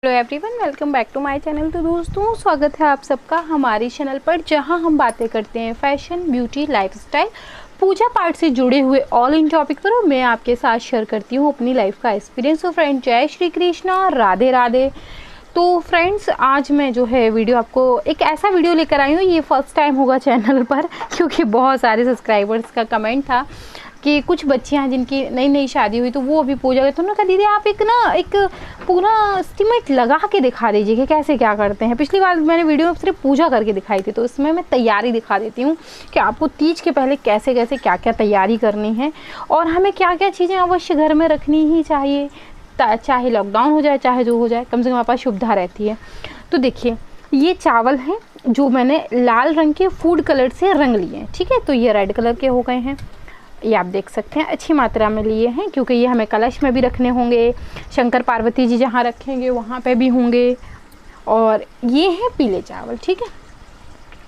Hello everyone, welcome back to my channel. तो दोस्तों, स्वागत है आप सबका हमारी चैनल पर, जहां हम बातें करते हैं फैशन, ब्यूटी, लाइफस्टाइल, पूजा पाठ से जुड़े हुए ऑल इन टॉपिक पर। और मैं आपके साथ शेयर करती हूं अपनी लाइफ का एक्सपीरियंस। तो फ्रेंड, जय श्री कृष्णा, राधे राधे। तो फ्रेंड्स, आज मैं जो है वीडियो आपको एक ऐसा वीडियो लेकर आई हूँ, ये फर्स्ट टाइम होगा चैनल पर, क्योंकि बहुत सारे सब्सक्राइबर्स का कमेंट था कि कुछ बच्चियां जिनकी नई नई शादी हुई तो वो अभी पूजा करते, तो उन्होंने कहा दीदी आप एक पूरा एस्टीमेट लगा के दिखा दीजिए कि कैसे क्या करते हैं। पिछली बार मैंने वीडियो में सिर्फ पूजा करके दिखाई थी, तो इसमें मैं तैयारी दिखा देती हूँ कि आपको तीज के पहले कैसे कैसे क्या क्या तैयारी करनी है और हमें क्या क्या चीज़ें अवश्य घर में रखनी ही चाहिए, चाहे लॉकडाउन हो जाए चाहे जो हो जाए, कम से कम हमारे पास सुविधा रहती है। तो देखिए, ये चावल हैं जो मैंने लाल रंग के फूड कलर से रंग लिए हैं, ठीक है। तो ये रेड कलर के हो गए हैं, ये आप देख सकते हैं, अच्छी मात्रा में लिए हैं क्योंकि ये हमें कलश में भी रखने होंगे, शंकर पार्वती जी जहाँ रखेंगे वहाँ पे भी होंगे। और ये हैं पीले चावल, ठीक है,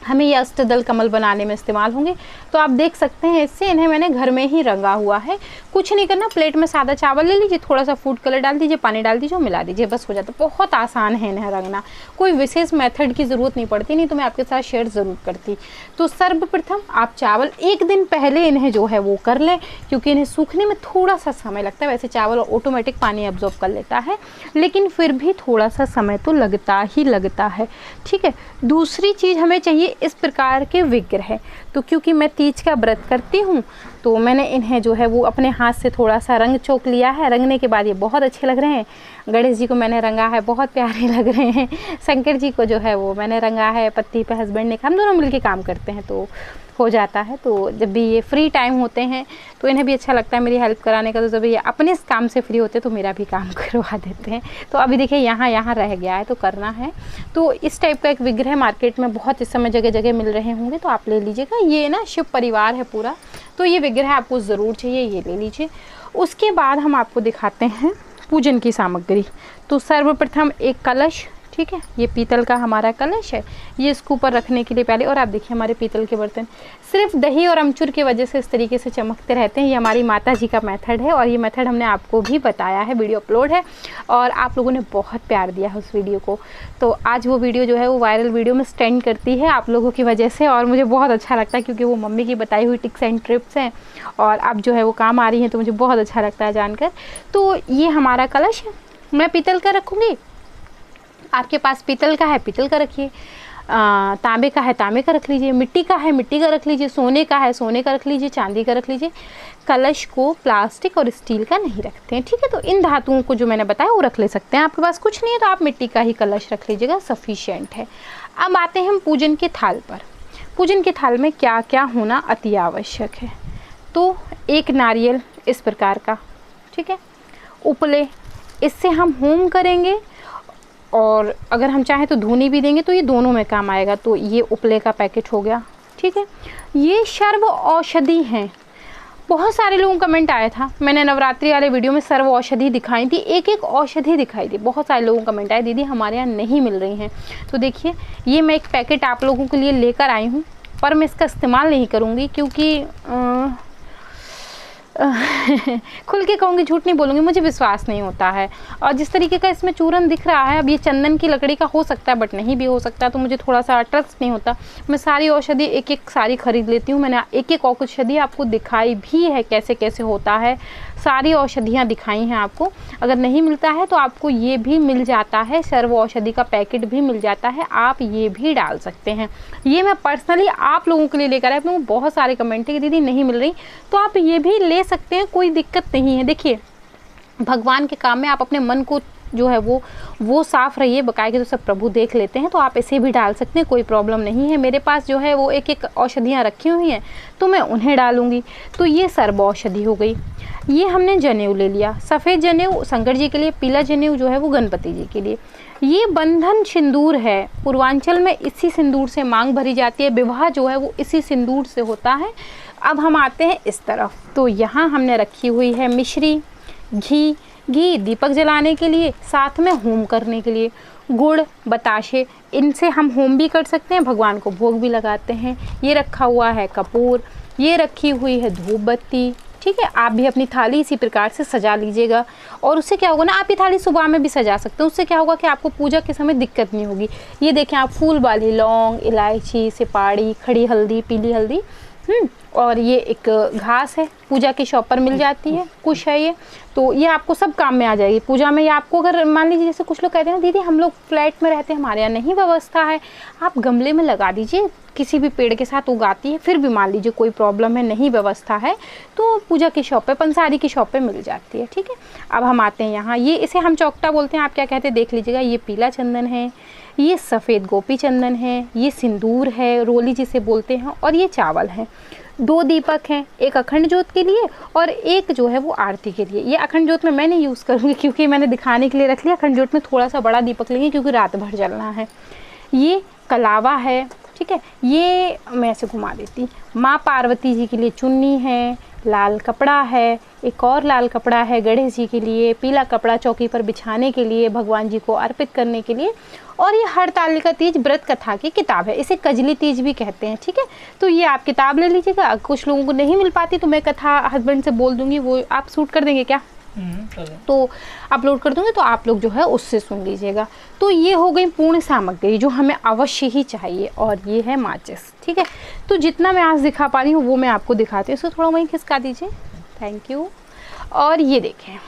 हमें ये अष्टदल कमल बनाने में इस्तेमाल होंगे। तो आप देख सकते हैं, इससे इन्हें मैंने घर में ही रंगा हुआ है। कुछ नहीं करना, प्लेट में सादा चावल ले लीजिए, थोड़ा सा फूड कलर डाल दीजिए, पानी डाल दीजिए, मिला दीजिए, बस हो जाता है। बहुत आसान है इन्हें रंगना, कोई विशेष मेथड की ज़रूरत नहीं पड़ती, नहीं तो मैं आपके साथ शेयर ज़रूर करती। तो सर्वप्रथम आप चावल एक दिन पहले इन्हें जो है वो कर लें, क्योंकि इन्हें सूखने में थोड़ा सा समय लगता है। वैसे चावल ऑटोमेटिक पानी एब्जॉर्ब कर लेता है, लेकिन फिर भी थोड़ा सा समय तो लगता ही लगता है, ठीक है। दूसरी चीज़ हमें चाहिए इस प्रकार के विग्रह। तो क्योंकि मैं तीज का व्रत करती हूँ, तो मैंने इन्हें जो है वो अपने हाथ से थोड़ा सा रंग चोक लिया है। रंगने के बाद ये बहुत अच्छे लग रहे हैं। गणेश जी को मैंने रंगा है, बहुत प्यारे लग रहे हैं। शंकर जी को जो है वो मैंने रंगा है, पति पे हस्बैंड ने, हम दोनों मिलके काम करते हैं तो हो जाता है। तो जब भी ये फ्री टाइम होते हैं तो इन्हें भी अच्छा लगता है मेरी हेल्प कराने का। तो जब ये अपने इस काम से फ्री होते हैं तो मेरा भी काम करवा देते हैं। तो अभी देखिए यहाँ रह गया है तो करना है। तो इस टाइप का एक विग्रह मार्केट में बहुत इस समय जगह जगह मिल रहे होंगे, तो आप ले लीजिएगा। ये ना शिव परिवार है पूरा, तो ये विग्रह आपको ज़रूर चाहिए, ये ले लीजिए। उसके बाद हम आपको दिखाते हैं पूजन की सामग्री। तो सर्वप्रथम एक कलश, ठीक है, ये पीतल का हमारा कलश है, ये इसके ऊपर रखने के लिए पहले। और आप देखिए हमारे पीतल के बर्तन सिर्फ दही और अमचूर की वजह से इस तरीके से चमकते रहते हैं। ये हमारी माता जी का मेथड है और ये मेथड हमने आपको भी बताया है, वीडियो अपलोड है और आप लोगों ने बहुत प्यार दिया है उस वीडियो को। तो आज वो वीडियो जो है वो वायरल वीडियो में स्टैंड करती है आप लोगों की वजह से, और मुझे बहुत अच्छा लगता है क्योंकि वो मम्मी की बताई हुई टिप्स एंड ट्रिप्स हैं और अब जो है वो काम आ रही हैं, तो मुझे बहुत अच्छा लगता है जानकर। तो ये हमारा कलश है, मैं पीतल का रखूँगी, आपके पास पीतल का है पीतल का रखिए, तांबे का है तांबे का रख लीजिए, मिट्टी का है मिट्टी का रख लीजिए, सोने का है सोने का रख लीजिए, चांदी का रख लीजिए। कलश को प्लास्टिक और स्टील का नहीं रखते हैं, ठीक है। तो इन धातुओं को जो मैंने बताया वो रख ले सकते हैं। आपके पास कुछ नहीं है तो आप मिट्टी का ही कलश रख लीजिएगा, सफिशिएंट है। अब आते हैं हम पूजन के थाल पर। पूजन के थाल में क्या क्या होना अति आवश्यक है। तो एक नारियल इस प्रकार का, ठीक है, उपले, इससे हम होम करेंगे और अगर हम चाहें तो धूनी भी देंगे, तो ये दोनों में काम आएगा। तो ये उपले का पैकेट हो गया, ठीक है। ये सर्व औषधि हैं। बहुत सारे लोगों का कमेंट आया था, मैंने नवरात्रि वाले वीडियो में सर्व औषधि दिखाई थी, एक एक औषधि दिखाई थी। बहुत सारे लोगों का कमेंट आया दीदी हमारे यहाँ नहीं मिल रही हैं। तो देखिए, ये मैं एक पैकेट आप लोगों के लिए लेकर आई हूँ, पर मैं इसका इस्तेमाल नहीं करूँगी क्योंकि खुल के कहूँगी, झूठ नहीं बोलूँगी, मुझे विश्वास नहीं होता है। और जिस तरीके का इसमें चूरन दिख रहा है, अब ये चंदन की लकड़ी का हो सकता है बट नहीं भी हो सकता, तो मुझे थोड़ा सा ट्रस्ट नहीं होता। मैं सारी औषधि एक एक सारी खरीद लेती हूँ। मैंने एक एक औषधि आपको दिखाई भी है कैसे कैसे होता है, सारी औषधियाँ दिखाई हैं आपको। अगर नहीं मिलता है तो आपको ये भी मिल जाता है, सर्व औषधि का पैकेट भी मिल जाता है, आप ये भी डाल सकते हैं। ये मैं पर्सनली आप लोगों के लिए लेकर आया। आप लोगों को बहुत सारे कमेंट है कि दीदी नहीं मिल रही, तो आप ये भी ले सकते हैं, कोई दिक्कत नहीं है। देखिए, भगवान के काम में आप अपने मन को जो है वो साफ रहिए, बकायदे तो सब प्रभु देख लेते हैं, तो आप इसे भी डाल सकते हैं, कोई प्रॉब्लम नहीं है। मेरे पास जो है वो एक एक औषधियाँ रखी हुई हैं, तो मैं उन्हें डालूंगी। तो ये सर्व औषधि हो गई। ये हमने जनेऊ ले लिया, सफ़ेद जनेऊ शंकर जी के लिए, पीला जनेऊ जो है वो गणपति जी के लिए। ये बंधन सिंदूर है, पूर्वांचल में इसी सिंदूर से मांग भरी जाती है, विवाह जो है वो इसी सिंदूर से होता है। अब हम आते हैं इस तरफ। तो यहाँ हमने रखी हुई है मिश्री, घी दीपक जलाने के लिए, साथ में होम करने के लिए, गुड़, बताशे, इनसे हम होम भी कर सकते हैं, भगवान को भोग भी लगाते हैं। ये रखा हुआ है कपूर, ये रखी हुई है धूप बत्ती, ठीक है। आप भी अपनी थाली इसी प्रकार से सजा लीजिएगा और उससे क्या होगा ना, आप ये थाली सुबह में भी सजा सकते हैं। उससे क्या होगा कि आपको पूजा के समय दिक्कत नहीं होगी। ये देखें आप, फूल वाली लौंग, इलायची, सुपारी, खड़ी हल्दी, पीली हल्दी, और ये एक घास है, पूजा की शॉप पर मिल जाती है, कुछ है ये, तो ये आपको सब काम में आ जाएगी पूजा में। ये आपको अगर मान लीजिए जैसे कुछ लोग कहते हैं ना दीदी हम लोग फ्लैट में रहते हैं, हमारे यहाँ नहीं व्यवस्था है, आप गमले में लगा दीजिए, किसी भी पेड़ के साथ उगाती है, फिर भी मान लीजिए कोई प्रॉब्लम है, नहीं व्यवस्था है, तो पूजा की शॉप पे, पंसारी की शॉप पे मिल जाती है, ठीक है। अब हम आते हैं यहाँ, ये इसे हम चौकटा बोलते हैं, आप क्या कहते हैं देख लीजिएगा। ये पीला चंदन है, ये सफ़ेद गोपी चंदन है, ये सिंदूर है, रोली जिसे बोलते हैं, और ये चावल है। 2 दीपक हैं, एक अखंड ज्योत के लिए और एक जो है वो आरती के लिए। ये अखंड ज्योत में मैं नहीं यूज़ करूँगी क्योंकि मैंने दिखाने के लिए रख लिया। अखंड ज्योत में थोड़ा सा बड़ा दीपक लेंगे क्योंकि रात भर जलना है। ये कलावा है, ठीक है, ये मैं ऐसे घुमा देती। माँ पार्वती जी के लिए चुन्नी है, लाल कपड़ा है, एक और लाल कपड़ा है गणेश जी के लिए, पीला कपड़ा चौकी पर बिछाने के लिए, भगवान जी को अर्पित करने के लिए, और ये हरतालिका तीज व्रत कथा की किताब है, इसे कजली तीज भी कहते हैं, ठीक है। तो ये आप किताब ले लीजिएगा। कुछ लोगों को नहीं मिल पाती तो मैं कथा हस्बैंड से बोल दूंगी, वो आप शूट कर देंगे क्या, तो अपलोड कर दूंगी, तो आप लोग जो है उससे सुन लीजिएगा। तो ये हो गई पूर्ण सामग्री जो हमें अवश्य ही चाहिए, और ये है माचिस, ठीक है। तो जितना मैं आज दिखा पा रही हूँ वो मैं आपको दिखाती हूँ, इसको थोड़ा वहीं खिसका दीजिए, थैंक यू। और ये देखें,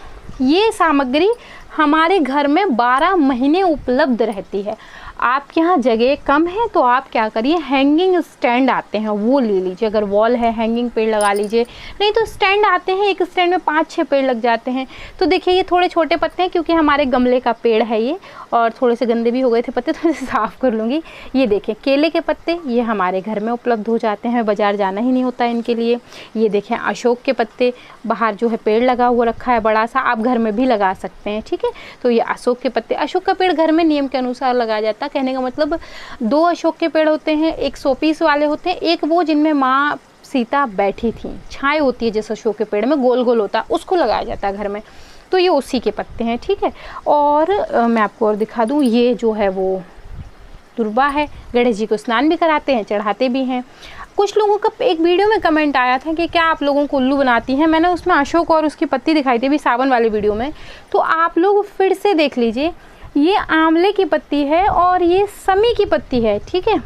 ये सामग्री हमारे घर में 12 महीने उपलब्ध रहती है। आपके यहाँ जगह कम है तो आप क्या करिए, हैंगिंग स्टैंड आते हैं वो ले लीजिए। अगर वॉल है हैंगिंग पेड़ लगा लीजिए, नहीं तो स्टैंड आते हैं, एक स्टैंड में 5-6 पेड़ लग जाते हैं। तो देखिए ये थोड़े छोटे पत्ते हैं क्योंकि हमारे गमले का पेड़ है ये, और थोड़े से गंदे भी हो गए थे पत्ते, तो इसे साफ़ कर लूँगी। ये देखें केले के पत्ते, ये हमारे घर में उपलब्ध हो जाते हैं, बाज़ार जाना ही नहीं होता इनके लिए। ये देखें अशोक के पत्ते, बाहर जो है पेड़ लगा हुआ रखा है बड़ा सा, आप घर में भी लगा सकते हैं, ठीक है। तो ये अशोक के पत्ते, अशोक का पेड़ घर में नियम के अनुसार लगाया जाता है। कहने का मतलब 2 अशोक के पेड़ होते हैं, एक 100 पीस वाले होते हैं, एक वो जिनमें माँ सीता बैठी थी, छाए होती है जैसे अशोक के पेड़ में गोल गोल होता है, उसको लगाया जाता है घर में। तो ये उसी के पत्ते हैं, ठीक है। और मैं आपको और दिखा दूँ, ये जो है वो दुर्बा है, गणेश जी को स्नान भी कराते हैं, चढ़ाते भी हैं। कुछ लोगों का एक वीडियो में कमेंट आया था कि क्या आप लोगों को उल्लू बनाती हैं, मैंने उसमें अशोक और उसकी पत्ती दिखाई थी अभी सावन वाली वीडियो में, तो आप लोग फिर से देख लीजिए। ये आंवले की पत्ती है और ये समी की पत्ती है, ठीक है।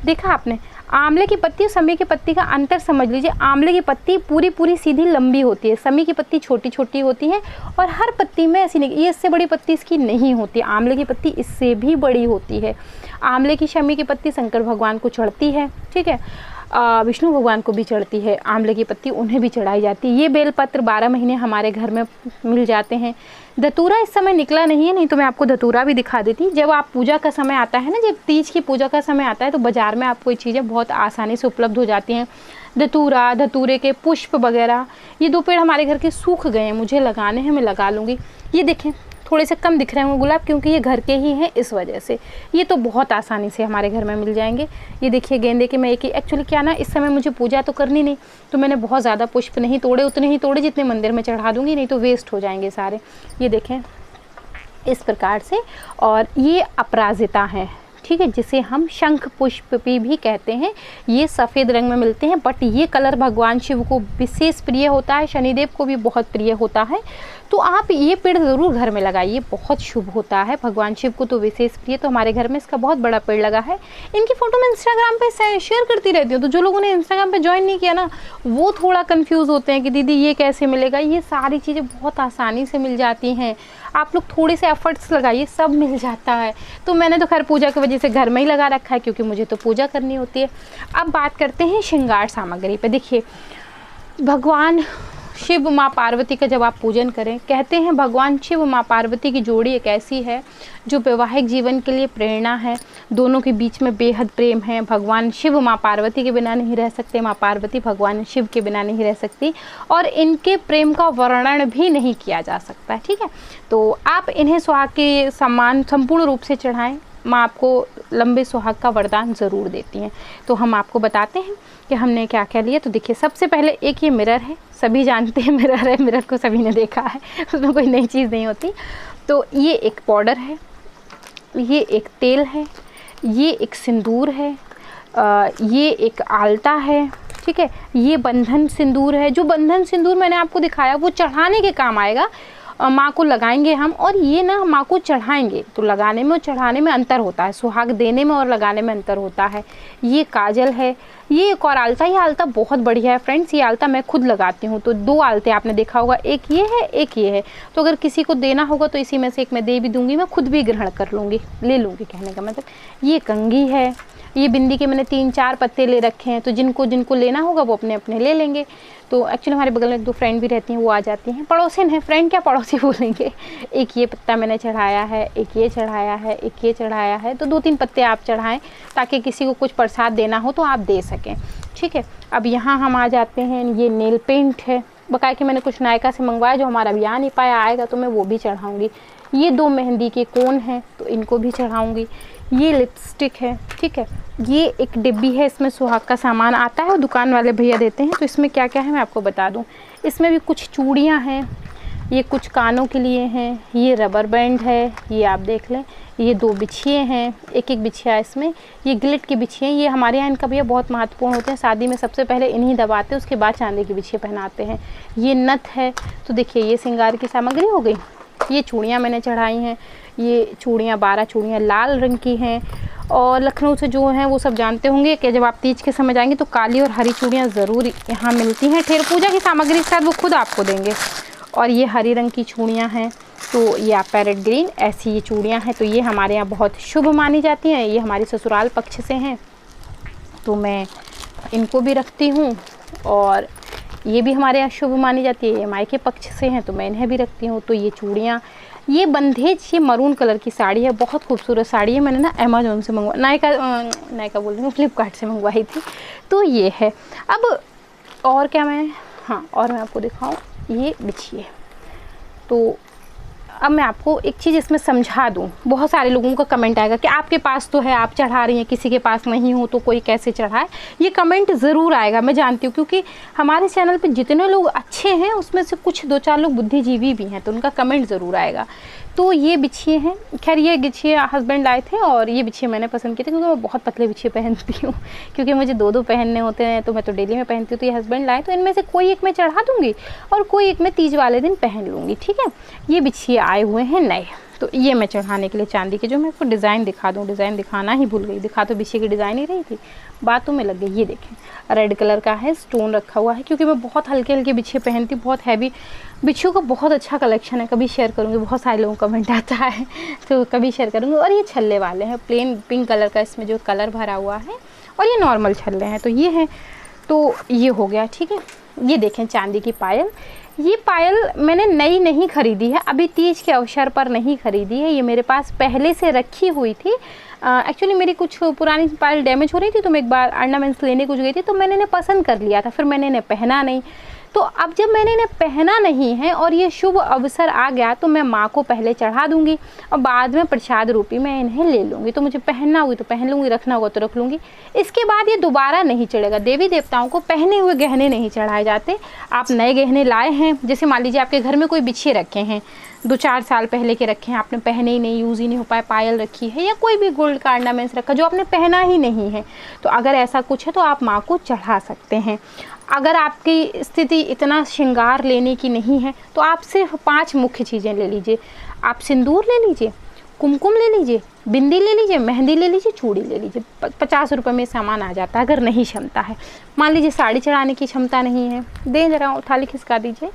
देखा आपने, आंवले की पत्ती और समी की पत्ती का अंतर समझ लीजिए। आंवले की पत्ती पूरी पूरी सीधी लंबी होती है, समी की पत्ती छोटी छोटी होती है, और हर पत्ती में ऐसी नहीं, ये इससे बड़ी पत्ती इसकी नहीं होती। आंवले की पत्ती इससे भी बड़ी होती है। आंवले की शमी की पत्ती शंकर भगवान को चढ़ती है, ठीक है, विष्णु भगवान को भी चढ़ती है, आंवले की पत्ती उन्हें भी चढ़ाई जाती है। ये बेलपत्र 12 महीने हमारे घर में मिल जाते हैं। धतूरा इस समय निकला नहीं है, नहीं तो मैं आपको धतूरा भी दिखा देती। जब आप पूजा का समय आता है ना, जब तीज की पूजा का समय आता है तो बाज़ार में आपको ये चीज़ें बहुत आसानी से उपलब्ध हो जाती हैं। धतूरा, धतूरे के पुष्प वगैरह, ये 2 पेड़ हमारे घर के सूख गए हैं, मुझे लगाने हैं, मैं लगा लूँगी। ये देखें थोड़े से कम दिख रहे होंगे गुलाब क्योंकि ये घर के ही हैं इस वजह से, ये तो बहुत आसानी से हमारे घर में मिल जाएंगे। ये देखिए गेंदे के, मैं एक ही एक्चुअली क्या ना, इस समय मुझे पूजा तो करनी नहीं, तो मैंने बहुत ज़्यादा पुष्प नहीं तोड़े, उतने ही तोड़े जितने मंदिर में चढ़ा दूँगी, नहीं तो वेस्ट हो जाएंगे सारे। ये देखें इस प्रकार से। और ये अपराजिता है, ठीक है, जिसे हम शंख पुष्प भी कहते हैं। ये सफ़ेद रंग में मिलते हैं, बट ये कलर भगवान शिव को विशेष प्रिय होता है, शनिदेव को भी बहुत प्रिय होता है। तो आप ये पेड़ ज़रूर घर में लगाइए, बहुत शुभ होता है, भगवान शिव को तो विशेष प्रिय। तो हमारे घर में इसका बहुत बड़ा पेड़ लगा है। इनकी फ़ोटो मैं इंस्टाग्राम पे शेयर करती रहती हूँ, तो जो लोगों ने इंस्टाग्राम पे ज्वाइन नहीं किया ना, वो थोड़ा कंफ्यूज होते हैं कि दीदी ये कैसे मिलेगा। ये सारी चीज़ें बहुत आसानी से मिल जाती हैं, आप लोग थोड़े से एफर्ट्स लगाइए, सब मिल जाता है। तो मैंने तो खैर पूजा की वजह से घर में ही लगा रखा है क्योंकि मुझे तो पूजा करनी होती है। अब बात करते हैं श्रृंगार सामग्री पे। देखिए भगवान शिव माँ पार्वती का जब आप पूजन करें, कहते हैं भगवान शिव माँ पार्वती की जोड़ी एक ऐसी है जो वैवाहिक जीवन के लिए प्रेरणा है, दोनों के बीच में बेहद प्रेम है। भगवान शिव माँ पार्वती के बिना नहीं रह सकते, माँ पार्वती भगवान शिव के बिना नहीं रह सकती, और इनके प्रेम का वर्णन भी नहीं किया जा सकता, ठीक है। तो आप इन्हें सुहाग के सम्मान संपूर्ण रूप से चढ़ाएं, माँ आपको लंबे सुहाग का वरदान ज़रूर देती हैं। तो हम आपको बताते हैं कि हमने क्या क्या लिया। तो देखिए सबसे पहले एक ये मिरर है, सभी जानते हैं मिरर है, मिरर को सभी ने देखा है, उसमें कोई नई चीज़ नहीं होती। तो ये एक पाउडर है, ये एक तेल है, ये एक सिंदूर है, ये एक आलता है, ठीक ठीक है। ये बंधन सिंदूर है, जो बंधन सिंदूर मैंने आपको दिखाया वो चढ़ाने के काम आएगा, माँ को लगाएंगे हम, और ये ना माँ को चढ़ाएंगे। तो लगाने में और चढ़ाने में अंतर होता है, सुहाग देने में और लगाने में अंतर होता है। ये काजल है, ये एक और आलता, ये आलता बहुत बढ़िया है फ्रेंड्स। ये आलता मैं खुद लगाती हूँ। तो 2 आलते आपने देखा होगा, एक ये है एक ये है। तो अगर किसी को देना होगा तो इसी में से एक मैं दे भी दूँगी, मैं खुद भी ग्रहण कर लूँगी, ले लूँगी कहने का मतलब। ये कंघी है, ये बिंदी के मैंने 3-4 पत्ते ले रखे हैं, तो जिनको जिनको लेना होगा वो अपने अपने ले लेंगे। तो एक्चुअली हमारे बगल में 2 फ्रेंड भी रहती हैं, वो आ जाती हैं, पड़ोसिन हैं, फ्रेंड क्या पड़ोसी बोलेंगे। एक ये पत्ता मैंने चढ़ाया है, एक ये चढ़ाया है, एक ये चढ़ाया है। तो 2-3 पत्ते आप चढ़ाएं ताकि किसी को कुछ प्रसाद देना हो तो आप दे सकें, ठीक है। अब यहाँ हम आ जाते हैं, ये नेल पेंट है, बकाया कि मैंने कुछ नायका से मंगवाया जो हमारा अभी आ नहीं पाया, आएगा तो मैं वो भी चढ़ाऊँगी। ये 2 मेहंदी के कोन हैं तो इनको भी चढ़ाऊँगी। ये लिपस्टिक है, ठीक है। ये एक डिब्बी है, इसमें सुहाग का सामान आता है और दुकान वाले भैया देते हैं। तो इसमें क्या क्या है मैं आपको बता दूं। इसमें भी कुछ चूड़ियां हैं, ये कुछ कानों के लिए हैं, ये रबर बैंड है, ये आप देख लें। ये 2 बिछिए हैं, एक एक बिछिया इसमें, ये गिलिट की बिछिए। ये हमारे यहाँ इनका भैया बहुत महत्वपूर्ण होते हैं, शादी में सबसे पहले इन्हीं दबाते हैं, उसके बाद चांदी की बिछिए पहनाते हैं। ये नथ है। तो देखिए ये श्रृंगार की सामग्री हो गई। ये चूड़ियाँ मैंने चढ़ाई हैं, ये चूड़ियाँ 12 चूड़ियाँ लाल रंग की हैं। और लखनऊ से जो हैं वो सब जानते होंगे कि जब आप तीज के समय जाएंगे तो काली और हरी चूड़ियाँ ज़रूर यहाँ मिलती हैं। ठेर पूजा की सामग्री के साथ वो खुद आपको देंगे। और ये हरी रंग की चूड़ियाँ हैं, तो ये आप पैरेट ग्रीन, ऐसी ये चूड़ियाँ हैं। तो ये हमारे यहाँ बहुत शुभ मानी जाती हैं। ये हमारी ससुराल पक्ष से हैं तो मैं इनको भी रखती हूँ, और ये भी हमारे यहाँ शुभ मानी जाती है। ये मायके पक्ष से हैं तो मैं इन्हें भी रखती हूँ। तो ये चूड़ियाँ, ये बंधेज, ये मरून कलर की साड़ी है, बहुत खूबसूरत साड़ी है। मैंने ना अमेज़ॉन से नायका बोल रही हूँ, फ्लिपकार्ट से मंगवाई थी। तो ये है। अब और क्या और मैं आपको दिखाऊँ, ये बिछिए। तो अब मैं आपको एक चीज़ इसमें समझा दूँ। बहुत सारे लोगों का कमेंट आएगा कि आपके पास तो है, आप चढ़ा रही हैं, किसी के पास नहीं हो तो कोई कैसे चढ़ाए। ये कमेंट ज़रूर आएगा, मैं जानती हूँ, क्योंकि हमारे चैनल पे जितने लोग अच्छे हैं उसमें से कुछ 2-4 लोग बुद्धिजीवी भी हैं, तो उनका कमेंट ज़रूर आएगा। तो ये बिछिए हैं। खैर ये बिछिए हस्बैंड लाए थे, और ये बिछिए मैंने पसंद किए थे क्योंकि मैं बहुत पतले बिछिए पहनती हूँ, क्योंकि मुझे 2-2 पहनने होते हैं, तो मैं तो डेली में पहनती हूँ। तो ये हस्बैंड लाए, तो इनमें से कोई एक मैं चढ़ा दूँगी और कोई एक मैं तीज वाले दिन पहन लूँगी, ठीक है। ये बिछिए आए हुए हैं नए, तो ये मैं चढ़ाने के लिए चांदी के, जो मैं आपको डिज़ाइन दिखा दूँ, डिज़ाइन दिखाना ही भूल गई, दिखा तो बिछिए की डिज़ाइन ही रही थी, बातों में लग गई। ये देखें रेड कलर का है, स्टोन रखा हुआ है, क्योंकि मैं बहुत हल्के हल्के बिछिए पहनती हूँ, बहुत हैवी बिच्छू का बहुत अच्छा कलेक्शन है, कभी शेयर करूँगी। बहुत सारे लोगों को कमेंट आता है तो कभी शेयर करूँगी। और ये छल्ले वाले हैं, प्लेन पिंक कलर का इसमें जो कलर भरा हुआ है, और ये नॉर्मल छल्ले हैं। तो ये हैं, तो ये हो गया, ठीक है। ये देखें चांदी की पायल। ये पायल मैंने नई नहीं ख़रीदी है, अभी तीज के अवसर पर नहीं ख़रीदी है, ये मेरे पास पहले से रखी हुई थी। एक्चुअली मेरी कुछ पुरानी पायल डैमेज हो रही थी, तो मैं एक बार ऑर्नामेंट्स लेने कुछ गई थी, तो मैंने इन्हें पसंद कर लिया था, फिर मैंने इन्हें पहना नहीं। तो अब जब मैंने इन्हें पहना नहीं है और ये शुभ अवसर आ गया, तो मैं माँ को पहले चढ़ा दूँगी और बाद में प्रसाद रूपी मैं इन्हें ले लूँगी। तो मुझे पहनना होगी तो पहन लूँगी, रखना होगा तो रख लूँगी। इसके बाद ये दोबारा नहीं चढ़ेगा। देवी देवताओं को पहने हुए गहने नहीं चढ़ाए जाते। आप नए गहने लाए हैं, जैसे मान लीजिए आपके घर में कोई बिछिए रखे हैं, 2-4 साल पहले के रखे हैं, आपने पहने ही नहीं, यूज़ ही नहीं हो पाए, पायल रखी है या कोई भी गोल्ड का ऑर्नामेंट्स रखा जो आपने पहना ही नहीं है, तो अगर ऐसा कुछ है तो आप माँ को चढ़ा सकते हैं। अगर आपकी स्थिति इतना श्रृंगार लेने की नहीं है तो आप सिर्फ 5 मुख्य चीज़ें ले लीजिए। आप सिंदूर ले लीजिए, कुमकुम ले लीजिए, बिंदी ले लीजिए, मेहंदी ले लीजिए, चूड़ी ले लीजिए। 50 रुपये में सामान आ जाता है। अगर नहीं क्षमता है, मान लीजिए साड़ी चढ़ाने की क्षमता नहीं है, दें जरा थाली खिसका दीजिए,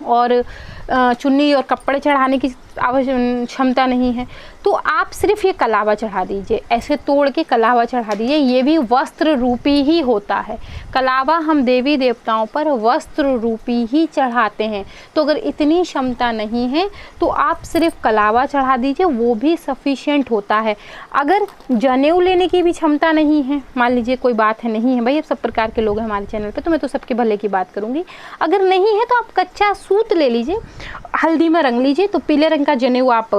और चुन्नी और कपड़े चढ़ाने की क्षमता नहीं है तो आप सिर्फ ये कलावा चढ़ा दीजिए, ऐसे तोड़ के कलावा चढ़ा दीजिए। ये भी वस्त्र रूपी ही होता है। कलावा हम देवी देवताओं पर वस्त्र रूपी ही चढ़ाते हैं। तो अगर इतनी क्षमता नहीं है तो आप सिर्फ कलावा चढ़ा दीजिए, वो भी सफिशिएंट होता है। अगर जनेऊ लेने की भी क्षमता नहीं है, मान लीजिए कोई बात है, नहीं है भाई, अब सब प्रकार के लोग हैं हमारे चैनल पर, तो मैं तो सबके भले की बात करूँगी। अगर नहीं है तो आप कच्चा सूत ले लीजिए, हल्दी में रंग लीजिए, तो पीले रंग का जनेऊ आप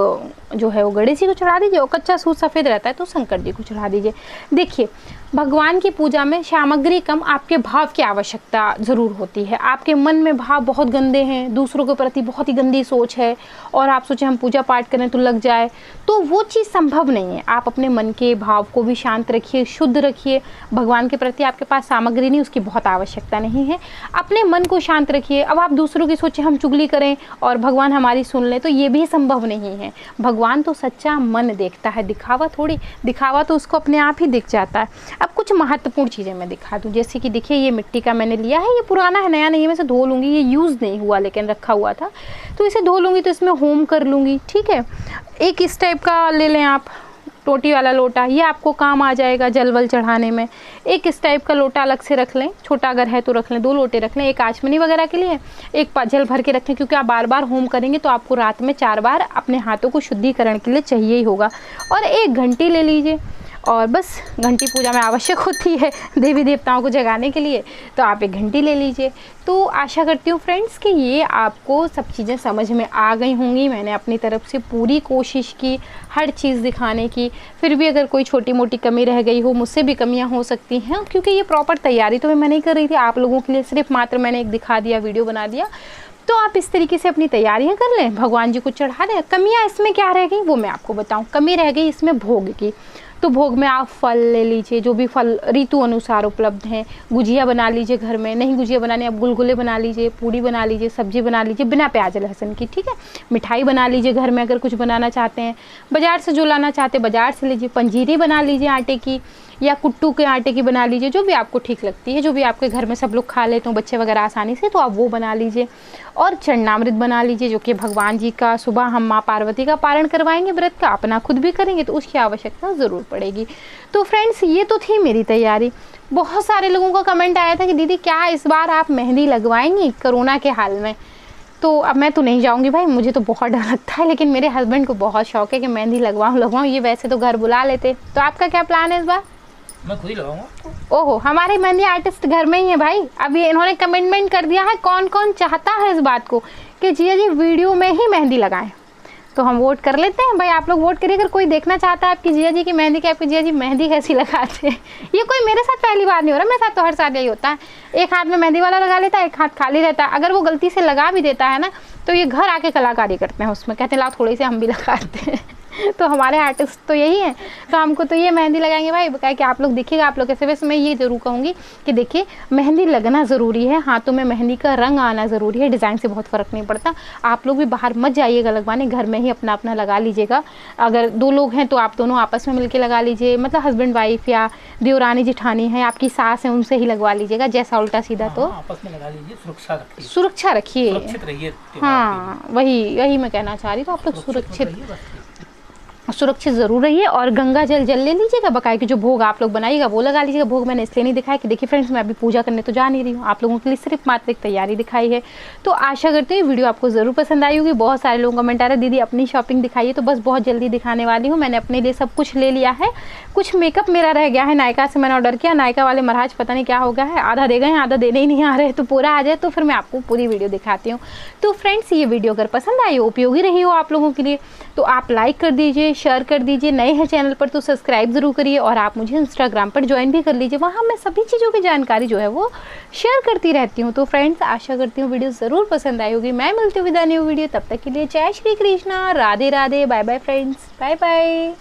जो है वो गणेश जी को चढ़ा दीजिए, और कच्चा सूत सफ़ेद रहता है तो शंकर जी को चढ़ा दीजिए। देखिए भगवान की पूजा में सामग्री कम, आपके भाव की आवश्यकता ज़रूर होती है। आपके मन में भाव बहुत गंदे हैं, दूसरों के प्रति बहुत ही गंदी सोच है और आप सोचें हम पूजा पाठ करें तो लग जाए, तो वो चीज़ संभव नहीं है। आप अपने मन के भाव को भी शांत रखिए, शुद्ध रखिए। भगवान के प्रति आपके पास सामग्री नहीं, उसकी बहुत आवश्यकता नहीं है। अपने मन को शांत रखिए। अब आप दूसरों की सोचें हम चुगली करें और भगवान हमारी सुन लें, तो ये भी संभव नहीं है। भगवान तो सच्चा मन देखता है, दिखावा थोड़ी। दिखावा तो उसको अपने आप ही दिख जाता है। अब कुछ महत्वपूर्ण चीज़ें मैं दिखा दूँ, जैसे कि देखिए ये मिट्टी का मैंने लिया है, ये पुराना है, नया नहीं है, मैं इसे धो लूँगी। ये यूज़ नहीं हुआ लेकिन रखा हुआ था, तो इसे धो लूँगी, तो इसमें होम कर लूँगी। ठीक है, एक इस टाइप का ले लें आप, टोटी वाला लोटा, ये आपको काम आ जाएगा जल वल चढ़ाने में। एक इस टाइप का लोटा अलग से रख लें, छोटा अगर है तो रख लें। 2 लोटे रख लें, एक आचमनी वगैरह के लिए, एक जल भर के रखें, क्योंकि आप बार बार होम करेंगे तो आपको रात में 4 बार अपने हाथों को शुद्धिकरण के लिए चाहिए ही होगा। और एक घंटी ले लीजिए, और बस घंटी पूजा में आवश्यक होती है देवी देवताओं को जगाने के लिए, तो आप एक घंटी ले लीजिए। तो आशा करती हूँ फ्रेंड्स कि ये आपको सब चीज़ें समझ में आ गई होंगी। मैंने अपनी तरफ से पूरी कोशिश की हर चीज़ दिखाने की, फिर भी अगर कोई छोटी मोटी कमी रह गई हो, मुझसे भी कमियाँ हो सकती हैं, क्योंकि ये प्रॉपर तैयारी तो मैं नहीं कर रही थी। आप लोगों के लिए सिर्फ मात्र मैंने एक दिखा दिया, वीडियो बना दिया। तो आप इस तरीके से अपनी तैयारियां कर लें, भगवान जी को चढ़ा दें। कमियां इसमें क्या रह गई वो मैं आपको बताऊं। कमी रह गई इसमें भोग की, तो भोग में आप फल ले लीजिए, जो भी फल ऋतु अनुसार उपलब्ध हैं। गुजिया बना लीजिए घर में, नहीं गुजिया बनानी आप गुलगुले बना लीजिए, पूड़ी बना लीजिए, सब्जी बना लीजिए बिना प्याज लहसुन की। ठीक है, मिठाई बना लीजिए घर में अगर कुछ बनाना चाहते हैं। बाज़ार से जो लाना चाहते हैं बाज़ार से लीजिए। पंजीरी बना लीजिए आटे की, या कुट्टू के आटे की बना लीजिए, जो भी आपको ठीक लगती है, जो भी आपके घर में सब लोग खा लेते हो बच्चे वगैरह आसानी से, तो आप वो बना लीजिए। और चरणामृत बना लीजिए, जो कि भगवान जी का सुबह हम माँ पार्वती का पारण करवाएंगे व्रत का, अपना खुद भी करेंगे तो उसकी आवश्यकता ज़रूर पड़ेगी। तो फ्रेंड्स ये तो थी मेरी तैयारी। बहुत सारे लोगों का कमेंट आया था कि दीदी क्या इस बार आप मेहंदी लगवाएंगी कोरोना के हाल में। तो अब मैं तो नहीं जाऊंगी भाई, मुझे तो बहुत डर लगता है, लेकिन मेरे हस्बैंड को बहुत शौक है कि मेहंदी लगवाऊं। ये वैसे तो घर बुला लेते। तो आपका क्या प्लान है इस बार? मैं खुद ही लगाऊंगा। ओहो, हमारे मेहंदी आर्टिस्ट घर में ही है भाई। अभी इन्होंने कमिटमेंट कर दिया है। कौन कौन चाहता है इस बात को कि जिया जी वीडियो में ही मेहंदी लगाएं, तो हम वोट कर लेते हैं भाई। आप लोग वोट करिए। अगर कोई देखना चाहता है आपकी जिया जी की मेहंदी की, आपकी जिया जी मेहंदी कैसी लगाते हैं। ये कोई मेरे साथ पहली बार नहीं हो रहा, मेरे साथ तो हर साल यही होता है। एक हाथ में मेहंदी वाला लगा लेता है, एक हाथ खाली रहता है। अगर वो गलती से लगा भी देता है ना, तो ये घर आके कलाकारी करते हैं उसमें, कहते हैं लाओ थोड़ी सी हम भी लगाते हैं। तो हमारे आर्टिस्ट तो यही है। तो हमको तो ये मेहंदी लगाएंगे भाई, क्या कि आप लोग देखिएगा। आप लोग कैसे, वैसे मैं ये जरूर कहूँगी कि देखिए मेहंदी लगना ज़रूरी है, हाथों में मेहंदी का रंग आना ज़रूरी है। डिज़ाइन से बहुत फ़र्क नहीं पड़ता। आप लोग भी बाहर मत जाइएगा लगवाने, घर में ही अपना अपना लगा लीजिएगा। अगर 2 लोग हैं तो आप दोनों आपस में मिलकर लगा लीजिए, मतलब हस्बैंड वाइफ या देवरानी जिठानी है, आपकी सास है, उनसे ही लगवा लीजिएगा। जैसा उल्टा सीधा तो आपस में लगा लीजिए, सुरक्षा रखिए। हाँ, वही मैं कहना चाह रही। तो आप लोग सुरक्षित ज़रूर रहिए। और गंगा जल ले लीजिएगा, बकाए के जो भोग आप लोग बनाइएगा वो लगा लीजिएगा। भोग मैंने इसलिए नहीं दिखाया कि देखिए फ्रेंड्स मैं अभी पूजा करने तो जा नहीं रही हूँ, आप लोगों के लिए सिर्फ मात्र एक तैयारी दिखाई है। तो आशा करती हूँ वीडियो आपको ज़रूर पसंद आई होगी। बहुत सारे लोगों का कमेंट आ रहा है दीदी अपनी शॉपिंग दिखाइए, तो बस बहुत जल्दी दिखाने वाली हूँ। मैंने अपने लिए सब कुछ ले लिया है। कुछ मेकअप मेरा रह गया है, नायका से मैंने ऑर्डर किया। नायका वाले महाराज पता नहीं क्या हो गया है, आधा दे गए हैं, आधा देने ही नहीं आ रहे। तो पूरा आ जाए तो फिर मैं आपको पूरी वीडियो दिखाती हूँ। तो फ्रेंड्स ये वीडियो अगर पसंद आई हो, उपयोगी रही हो आप लोगों के लिए, तो आप लाइक कर दीजिए, शेयर कर दीजिए। नए हैं चैनल पर तो सब्सक्राइब ज़रूर करिए, और आप मुझे इंस्टाग्राम पर ज्वाइन भी कर लीजिए। वहाँ मैं सभी चीज़ों की जानकारी जो है वो शेयर करती रहती हूँ। तो फ्रेंड्स आशा करती हूँ वीडियो ज़रूर पसंद आई होगी। मैं मिलती हूँ विदा न्यू वीडियो, तब तक के लिए जय Shri Krishna, Radhe Radhe, bye bye friends, bye bye.